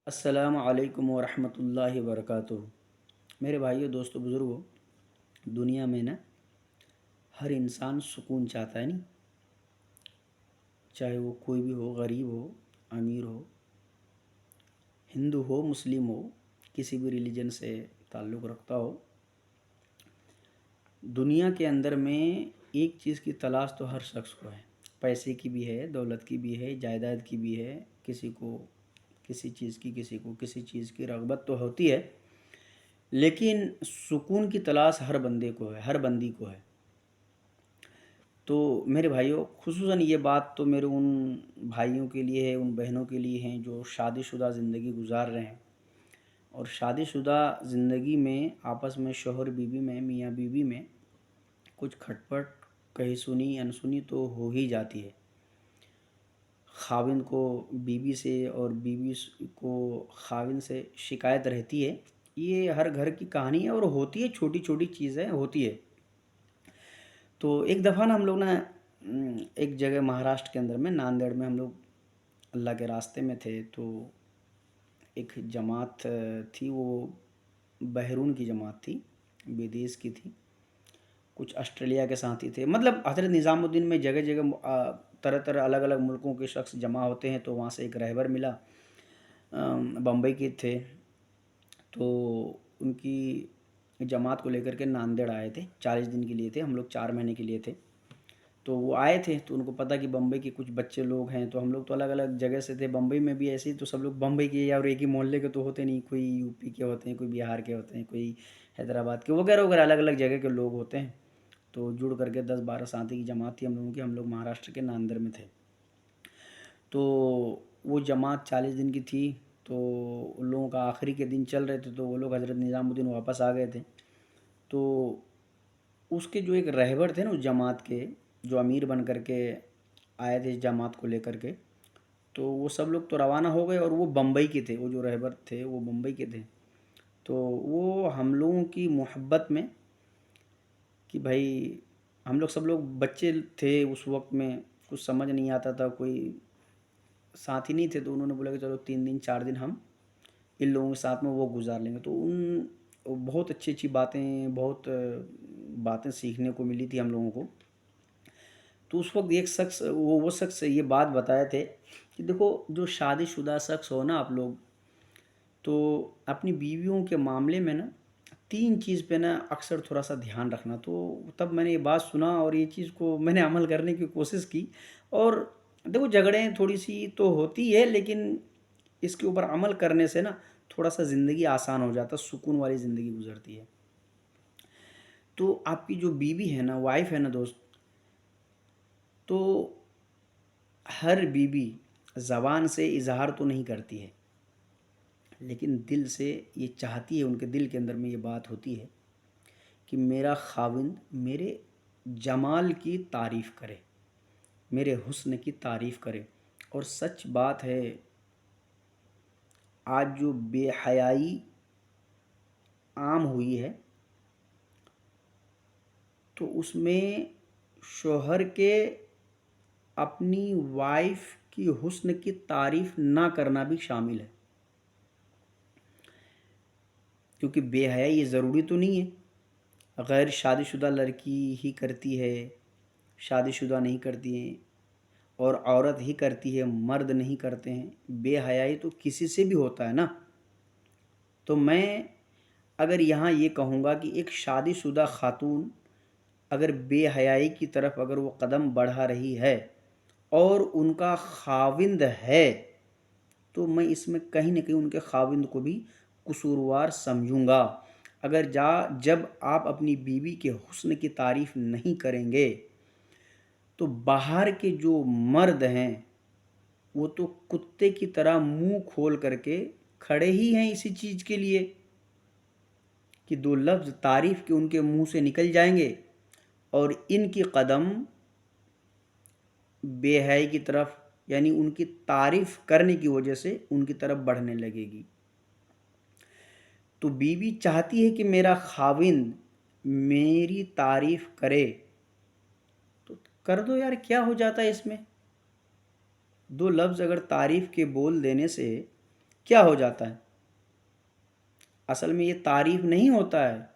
अस्सलामु अलैकुम वरहमतुल्लाहि वबरकातुहू। मेरे भाइयों, दोस्तों, बुज़ुर्गों, दुनिया में ना हर इंसान सुकून चाहता है नहीं। चाहे वो कोई भी हो, गरीब हो, अमीर हो, हिंदू हो, मुस्लिम हो, किसी भी रिलीजन से ताल्लुक़ रखता हो। दुनिया के अंदर में एक चीज़ की तलाश तो हर शख्स को है। पैसे की भी है, दौलत की भी है, जायदाद की भी है। किसी को किसी चीज़ की, किसी को किसी चीज़ की रग़बत तो होती है, लेकिन सुकून की तलाश हर बंदे को है, हर बंदी को है। तो मेरे भाइयों, खुसूसन ये बात तो मेरे उन भाइयों के लिए है, उन बहनों के लिए हैं जो शादीशुदा ज़िंदगी गुजार रहे हैं। और शादीशुदा ज़िंदगी में आपस में शौहर बीवी में, मियाँ बीवी में कुछ खटपट, कही सुनी अनसुनी तो हो ही जाती है। खाविंद को बीवी से और बीवी को खाविंद से शिकायत रहती है। ये हर घर की कहानी है और होती है, छोटी छोटी चीज़ें होती है। तो एक दफ़ा ना हम लोग ना एक जगह महाराष्ट्र के अंदर में नांदेड़ में हम लोग अल्लाह के रास्ते में थे। तो एक जमात थी, वो बहरून की जमात थी, विदेश की थी। कुछ ऑस्ट्रेलिया के साथी थे। मतलब हज़रत निज़ामुद्दीन में जगह जगह तरह तरह अलग अलग मुल्कों के शख्स जमा होते हैं। तो वहाँ से एक रहबर मिला, बम्बई के थे। तो उनकी जमात को लेकर के नांदेड़ आए थे। 40 दिन के लिए थे, हम लोग 4 महीने के लिए थे। तो वो आए थे, तो उनको पता कि बम्बई के कुछ बच्चे लोग हैं। तो हम लोग तो अलग अलग जगह से थे, बम्बई में भी ऐसे ही। तो सब लोग बम्बई के या और एक ही मोहल्ले के तो होते नहीं, कोई यूपी के होते हैं, कोई बिहार के होते हैं, कोई हैदराबाद के, वगैरह वगैरह अलग अलग जगह के लोग होते हैं। तो जुड़ करके 10-12 साथी की जमात थी हम लोगों की। हम लोग महाराष्ट्र के नांदेड़ में थे। तो वो जमात 40 दिन की थी। तो उन लोगों का आखिरी के दिन चल रहे थे। तो वो लोग हज़रत निज़ामुद्दीन वापस आ गए थे। तो उसके जो एक रहबर थे ना उस जमात के, जो अमीर बन करके आए थे इस जमात को लेकर के, तो वो सब लोग तो रवाना हो गए। और वो बम्बई के थे, वो जो रहबर थे वो बम्बई के थे। तो वो हम लोगों की मोहब्बत में कि भाई, हम लोग सब लोग बच्चे थे उस वक्त में, कुछ समझ नहीं आता था, कोई साथी नहीं थे। तो उन्होंने बोला कि चलो 3 दिन 4 दिन हम इन लोगों के साथ में वो गुजार लेंगे। तो उन बहुत अच्छी अच्छी बातें, बहुत बातें सीखने को मिली थी हम लोगों को। तो उस वक्त एक शख्स, वो शख्स ये बात बताए थे कि देखो, जो शादीशुदा शख्स हो ना आप लोग, तो अपनी बीवियों के मामले में ना 3 चीज़ पे ना अक्सर थोड़ा सा ध्यान रखना। तो तब मैंने ये बात सुना और ये चीज़ को मैंने अमल करने की कोशिश की। और देखो, झगड़ें थोड़ी सी तो होती है, लेकिन इसके ऊपर अमल करने से ना थोड़ा सा ज़िंदगी आसान हो जाता, सुकून वाली ज़िंदगी गुजरती है। तो आपकी जो बीवी है ना, वाइफ है ना दोस्त, तो हर बीवी ज़बान से इज़हार तो नहीं करती है, लेकिन दिल से ये चाहती है, उनके दिल के अंदर में ये बात होती है कि मेरा खाविंद मेरे जमाल की तारीफ़ करे, मेरे हुस्न की तारीफ़ करे। और सच बात है, आज जो बेहयाई आम हुई है, तो उसमें शौहर के अपनी वाइफ की हुस्न की तारीफ़ ना करना भी शामिल है। क्योंकि बेहयाई ये ज़रूरी तो नहीं है गैर शादीशुदा लड़की ही करती है, शादीशुदा नहीं करती हैं, और औरत ही करती है, मर्द नहीं करते हैं। बेहयाई तो किसी से भी होता है ना। तो मैं अगर यहाँ ये कहूँगा कि एक शादीशुदा खातून अगर बेहयाई की तरफ अगर वो कदम बढ़ा रही है और उनका खाविंद है, तो मैं इसमें कहीं न कहीं उनके खाविंद को भी कसूरवार समझूँगा। अगर जब आप अपनी बीवी के हुस्न की तारीफ़ नहीं करेंगे, तो बाहर के जो मर्द हैं, वो तो कुत्ते की तरह मुँह खोल करके खड़े ही हैं इसी चीज़ के लिए कि 2 लफ्ज़ तारीफ़ के उनके मुँह से निकल जाएँगे और इनकी कदम बेहयाई की तरफ, यानी उनकी तारीफ़ करने की वजह से उनकी तरफ बढ़ने लगेगी। तो बीवी चाहती है कि मेरा खाविंद मेरी तारीफ़ करे, तो कर दो यार, क्या हो जाता है इसमें? 2 लफ्ज़ अगर तारीफ़ के बोल देने से क्या हो जाता है? असल में ये तारीफ नहीं होता है,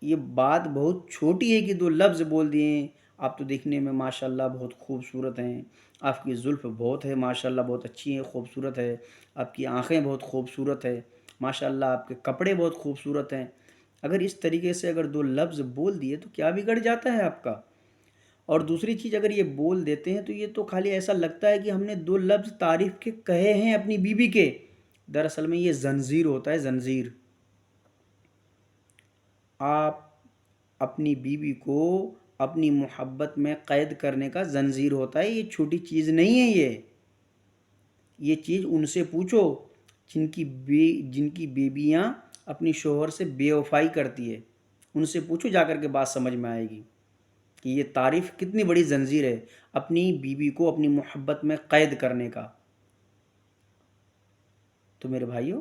ये बात बहुत छोटी है कि दो लफ्ज़ बोल दिए, आप तो दिखने में माशाल्लाह बहुत खूबसूरत हैं, आपकी ज़ुल्फ़ बहुत है माशाल्लाह बहुत अच्छी है, खूबसूरत है, आपकी आँखें बहुत खूबसूरत है, माशाल्लाह आपके कपड़े बहुत खूबसूरत हैं। अगर इस तरीके से अगर दो लफ्ज़ बोल दिए तो क्या बिगड़ जाता है आपका? और दूसरी चीज़ अगर ये बोल देते हैं तो ये तो खाली ऐसा लगता है कि हमने दो लफ्ज़ तारीफ़ के कहे हैं अपनी बीवी के, दरअसल में ये ज़ंजीर होता है, ज़ंजीर। आप अपनी बीवी को अपनी मोहब्बत में क़ैद करने का ज़ंजीर होता है, ये छोटी चीज़ नहीं है ये चीज़ उनसे पूछो जिनकी बीवियाँ अपनी शौहर से बेवफ़ाई करती है, उनसे पूछो जाकर के बात समझ में आएगी कि ये तारीफ़ कितनी बड़ी ज़ंजीर है अपनी बीवी को अपनी मोहब्बत में क़ैद करने का। तो मेरे भाइयों,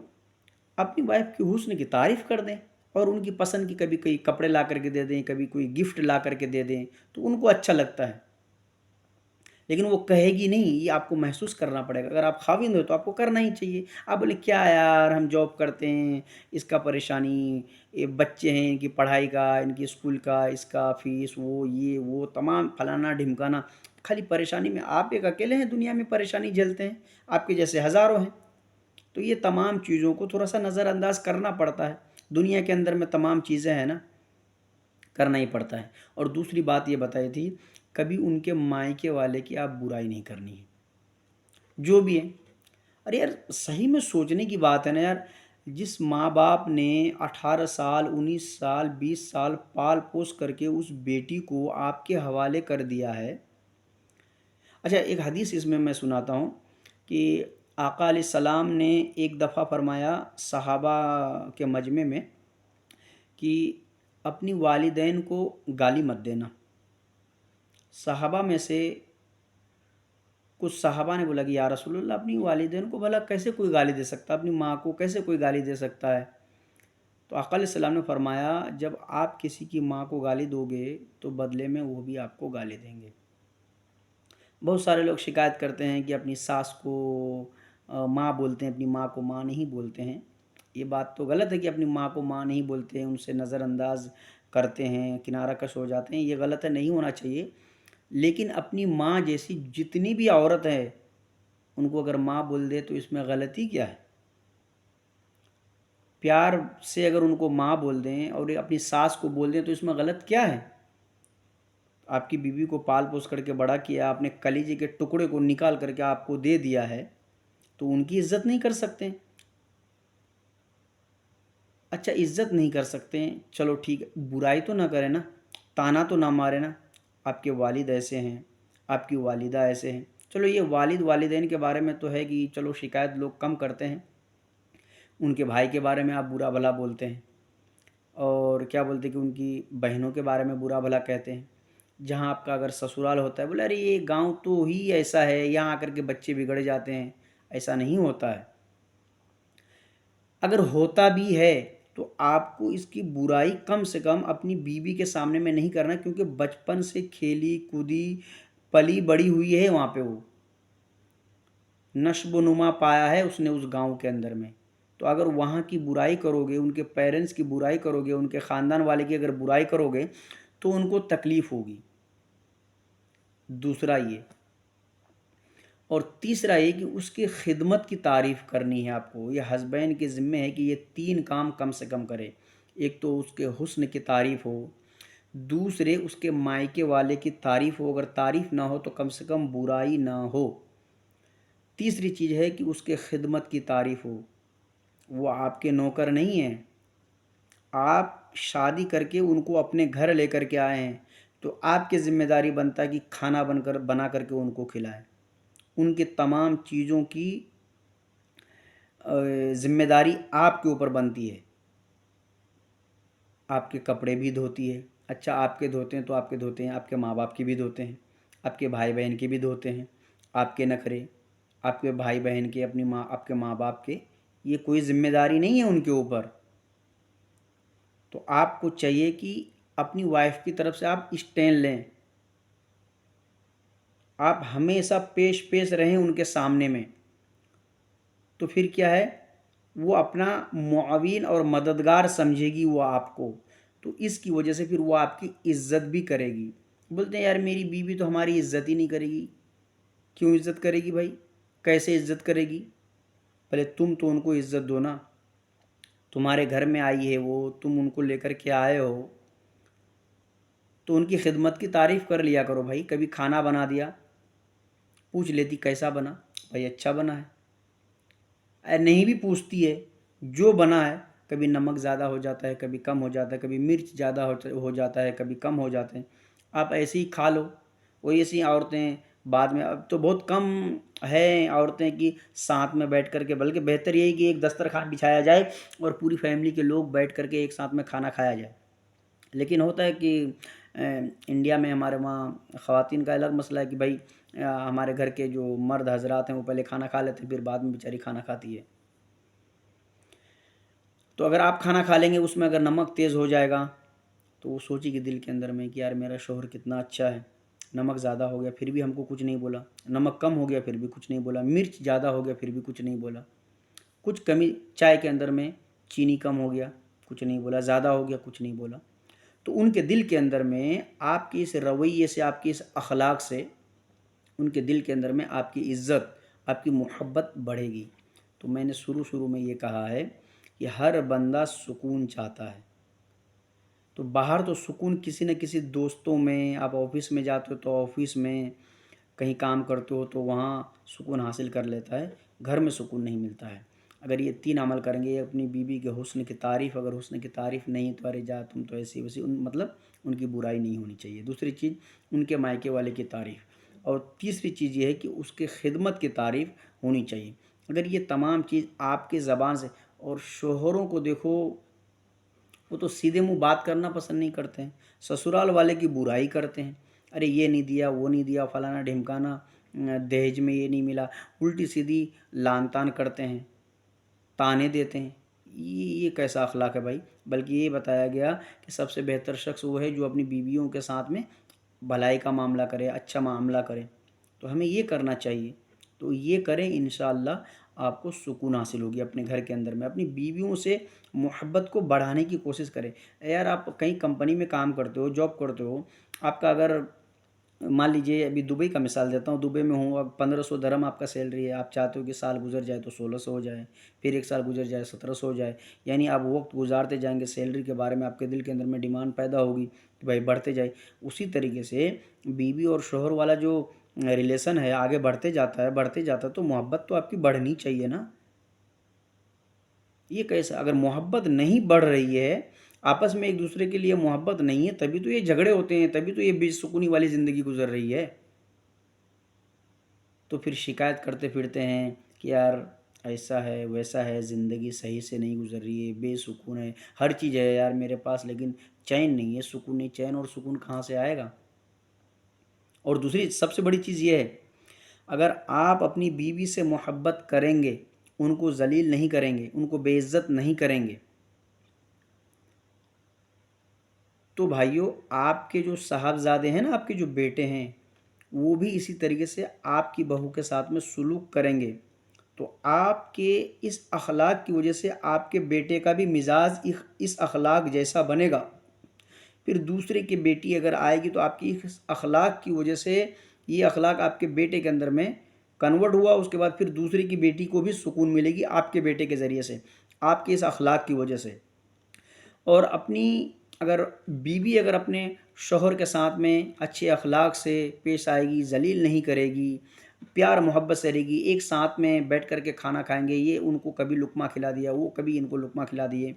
अपनी वाइफ़ की हुस्न की तारीफ़ कर दें और उनकी पसंद की कभी कोई कपड़े ला कर के दे दें, कभी कोई गिफ्ट ला कर के दे दें, तो उनको अच्छा लगता है। लेकिन वो कहेगी नहीं, ये आपको महसूस करना पड़ेगा। अगर आप ख़ाविंद हो तो आपको करना ही चाहिए। आप बोले क्या यार हम जॉब करते हैं, इसका परेशानी, ये बच्चे हैं इनकी पढ़ाई का, इनकी स्कूल का, इसका फ़ीस, वो ये वो तमाम फलाना-ढिमकाना, खाली परेशानी में आप एक अकेले हैं दुनिया में परेशानी झेलते हैं, आपके जैसे हज़ारों हैं। तो ये तमाम चीज़ों को थोड़ा-सा नज़रअंदाज़ करना पड़ता है। दुनिया के अंदर में तमाम चीज़ें हैं ना, करना ही पड़ता है। और दूसरी बात ये बताई थी, कभी उनके मायके वाले की आप बुराई नहीं करनी है, जो भी है। अरे यार, सही में सोचने की बात है ना यार, जिस माँ-बाप ने 18 साल, 19 साल, 20 साल पाल-पोस करके उस बेटी को आपके हवाले कर दिया है। अच्छा, एक हदीस इसमें मैं सुनाता हूँ कि आका अलैहिस्सलाम ने एक दफ़ा फ़रमाया सहाबा के मजमे में कि अपनी वालिदैन को गाली मत देना। सहाबा में से कुछ सहाबा ने बोला कि या रसूलल्लाह, अपनी वालिदैन को भला कैसे कोई गाली दे सकता है, अपनी माँ को कैसे कोई गाली दे सकता है? तो आका अलैहिस्सलाम ने फ़रमाया, जब आप किसी की माँ को गाली दोगे तो बदले में वो भी आपको गाली देंगे। बहुत सारे लोग शिकायत करते हैं कि अपनी सास को माँ बोलते हैं, अपनी माँ को माँ नहीं बोलते हैं। ये बात तो गलत है कि अपनी माँ को माँ नहीं बोलते हैं, उनसे नज़रअंदाज करते हैं, किनारा कश हो जाते हैं, ये गलत है, नहीं होना चाहिए। लेकिन अपनी माँ जैसी जितनी भी औरत है, उनको अगर माँ बोल दे तो इसमें गलती क्या है? प्यार से अगर उनको माँ बोल दें और अपनी सास को बोल दें तो इसमें गलत क्या है? आपकी बीवी को पाल-पोस करके बड़ा किया, आपने कलीजे के टुकड़े को निकाल करके आपको दे दिया है, तो उनकी इज़्ज़त नहीं कर सकते? अच्छा, इज़्ज़त नहीं कर सकते हैं, चलो ठीक है, बुराई तो ना करें ना, ताना तो ना मारें ना, आपके वालिद ऐसे हैं, आपकी वालिदा ऐसे हैं। चलो ये वालिद वालिदैन के बारे में तो है कि चलो शिकायत लोग कम करते हैं, उनके भाई के बारे में आप बुरा भला बोलते हैं और क्या बोलते हैं कि उनकी बहनों के बारे में बुरा भला कहते हैं। जहाँ आपका अगर ससुराल होता है, बोले अरे ये गाँव तो ही ऐसा है, यहाँ आकर के बच्चे बिगड़ जाते हैं, ऐसा नहीं होता है। अगर होता भी है तो आपको इसकी बुराई कम से कम अपनी बीवी के सामने में नहीं करना, क्योंकि बचपन से खेली कूदी पली बड़ी हुई है वहाँ पे, वो नश्ब नुमा पाया है उसने उस गांव के अंदर में। तो अगर वहाँ की बुराई करोगे, उनके पेरेंट्स की बुराई करोगे, उनके ख़ानदान वाले की अगर बुराई करोगे तो उनको तकलीफ़ होगी। दूसरा ये, और तीसरा ये कि उसकी खिदमत की तारीफ़ करनी है आपको। ये हस्बैंड के ज़िम्मे है कि ये 3 काम कम से कम करे। एक तो उसके हुस्न की तारीफ़ हो, दूसरे उसके मायके वाले की तारीफ़ हो, अगर तारीफ़ ना हो तो कम से कम बुराई ना हो। तीसरी चीज़ है कि उसके खिदमत की तारीफ़ हो। वो आपके नौकर नहीं हैं, आप शादी करके उनको अपने घर लेकर के आए हैं, तो आपकी ज़िम्मेदारी बनता है कि खाना बना करके उनको खिलाएँ। उनकी तमाम चीज़ों की ज़िम्मेदारी आपके ऊपर बनती है। आपके कपड़े भी धोती है। अच्छा, आपके धोते हैं तो आपके धोते हैं, आपके माँ-बाप के भी धोते हैं, आपके भाई-बहन के भी धोते हैं। आपके नखरे, आपके भाई-बहन के, अपनी माँ, आपके माँ-बाप के, ये कोई ज़िम्मेदारी नहीं है उनके ऊपर। तो आपको चाहिए कि अपनी वाइफ़ की तरफ से आप स्टैंड लें। आप हमेशा पेश-पेश रहें उनके सामने में। तो फिर क्या है, वो अपना मुआविन और मददगार समझेगी वो आपको, तो इसकी वजह से फिर वो आपकी इज्जत भी करेगी। बोलते हैं यार मेरी बीवी तो हमारी इज्जत ही नहीं करेगी। क्यों इज्जत करेगी भाई, कैसे इज्जत करेगी? पहले तुम तो उनको इज्जत दो ना। तुम्हारे घर में आई है वो, तुम उनको लेकर के आए हो, तो उनकी खिदमत की तारीफ़ कर लिया करो भाई। कभी खाना बना दिया, पूछ लेती कैसा बना, भाई अच्छा बना है। नहीं भी पूछती है, जो बना है, कभी नमक ज़्यादा हो जाता है, कभी कम हो जाता है, कभी मिर्च ज़्यादा हो जाता है, कभी कम हो जाते हैं, आप ऐसे ही खा लो। वही ऐसी औरतें बाद में, अब तो बहुत कम है औरतें कि साथ में बैठ कर के, बल्कि बेहतर यही कि एक दस्तरखान बिछाया जाए और पूरी फैमिली के लोग बैठ कर के एक साथ में खाना खाया जाए। लेकिन होता है कि इंडिया में हमारे वहाँ ख़वातीन का अलग मसला है कि भाई हमारे घर के जो मर्द हजरात हैं वो पहले खाना खा लेते हैं, फिर बाद में बेचारी खाना खाती है। तो अगर आप खाना खा लेंगे, उसमें अगर नमक तेज़ हो जाएगा, तो वो सोचेगी दिल के अंदर में कि यार मेरा शौहर कितना अच्छा है, नमक ज़्यादा हो गया फिर भी हमको कुछ नहीं बोला, नमक कम हो गया फिर भी कुछ नहीं बोला, मिर्च ज़्यादा हो गया फिर भी कुछ नहीं बोला, कुछ कमी, चाय के अंदर में चीनी कम हो गया कुछ नहीं बोला, ज़्यादा हो गया कुछ नहीं बोला। तो उनके दिल के अंदर में आपके इस रवैये से, आपकी इस अखलाक से, उनके दिल के अंदर में आपकी इज़्ज़त, आपकी मोहब्बत बढ़ेगी। तो मैंने शुरू शुरू में ये कहा है कि हर बंदा सुकून चाहता है। तो बाहर तो सुकून किसी न किसी दोस्तों में, आप ऑफिस में जाते हो तो ऑफिस में, कहीं काम करते हो तो वहाँ सुकून हासिल कर लेता है, घर में सुकून नहीं मिलता है। अगर ये 3 अमल करेंगे, अपनी बीवी के हुस्न की तारीफ़, अगर हुस्न की तारीफ़ नहीं तो अरे जा तुम तो ऐसी वैसी, मतलब उनकी बुराई नहीं होनी चाहिए। दूसरी चीज़, उनके मायके वाले की तारीफ़, और तीसरी चीज़ ये है कि उसके खिदमत की तारीफ़ होनी चाहिए। अगर ये तमाम चीज़ आपके ज़बान से, और शोहरों को देखो वो तो सीधे मुंह बात करना पसंद नहीं करते हैं, ससुराल वाले की बुराई करते हैं। अरे ये नहीं दिया, वो नहीं दिया, फलाना ढिमकाना, दहेज में ये नहीं मिला, उल्टी सीधी लान तान करते हैं, ताने देते हैं। ये कैसा अखलाक है भाई? बल्कि ये बताया गया कि सबसे बेहतर शख्स वो है जो अपनी बीवियों के साथ में भलाई का मामला करे, अच्छा मामला करे। तो हमें ये करना चाहिए। तो ये करें, इंशाअल्लाह आपको सुकून हासिल होगी अपने घर के अंदर में। अपनी बीवियों से मोहब्बत को बढ़ाने की कोशिश करें। यार आप कहीं कंपनी में काम करते हो, जॉब करते हो, आपका अगर मान लीजिए, अभी दुबई का मिसाल देता हूँ, दुबई में हूँ, अब 1500 दरम आपका सैलरी है, आप चाहते हो कि साल गुजर जाए तो 1600 हो जाए, फिर एक साल गुजर जाए 1700 हो जाए, यानी आप वक्त गुजारते जाएंगे, सैलरी के बारे में आपके दिल के अंदर में डिमांड पैदा होगी कि भाई बढ़ते जाए। उसी तरीके से बीवी और शोहर वाला जो रिलेशन है आगे बढ़ते जाता है, बढ़ते जाता है, तो मोहब्बत तो आपकी बढ़नी चाहिए ना। ये कैसा, अगर मोहब्बत नहीं बढ़ रही है, आपस में एक दूसरे के लिए मोहब्बत नहीं है, तभी तो ये झगड़े होते हैं, तभी तो ये बेसुकूनी वाली ज़िंदगी गुजर रही है। तो फिर शिकायत करते फिरते हैं कि यार ऐसा है वैसा है, ज़िंदगी सही से नहीं गुजर रही है, बेसुकून है, हर चीज़ है यार मेरे पास, लेकिन चैन नहीं है, सुकून नहीं। चैन और सुकून कहाँ से आएगा? और दूसरी सबसे बड़ी चीज़ ये है, अगर आप अपनी बीवी से मोहब्बत करेंगे, उनको जलील नहीं करेंगे, उनको बेइज्जत नहीं करेंगे, तो भाइयों आपके जो साहबजादे हैं ना, आपके जो बेटे हैं, वो भी इसी तरीके से आपकी बहू के साथ में सुलूक करेंगे। तो आपके इस अखलाक की वजह से आपके बेटे का भी मिजाज इस अखलाक जैसा बनेगा। फिर दूसरे की बेटी अगर आएगी तो आपकी इस अखलाक की वजह से ये अखलाक आपके बेटे के अंदर में कन्वर्ट हुआ, उसके बाद फिर दूसरे की बेटी को भी सुकून मिलेगी आपके बेटे के ज़रिए से, आपके इस अखलाक की वजह से। और अपनी अगर बीवी अगर अपने शौहर के साथ में अच्छे अखलाक से पेश आएगी, जलील नहीं करेगी, प्यार मोहब्बत से रहेगी, एक साथ में बैठ कर के खाना खाएंगे, ये उनको कभी लुक़मा खिला दिया, वो कभी इनको लुक़मा खिला दिए,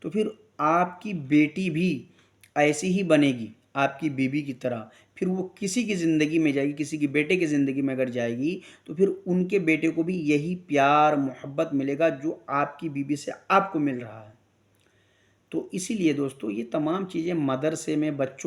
तो फिर आपकी बेटी भी ऐसी ही बनेगी आपकी बीवी की तरह। फिर वो किसी की ज़िंदगी में जाएगी, किसी के बेटे की ज़िंदगी में अगर जाएगी, तो फिर उनके बेटे को भी यही प्यार मोहब्बत मिलेगा जो आपकी बीवी से आपको मिल रहा है। तो इसीलिए दोस्तों ये तमाम चीज़ें मदरसे में बच्चों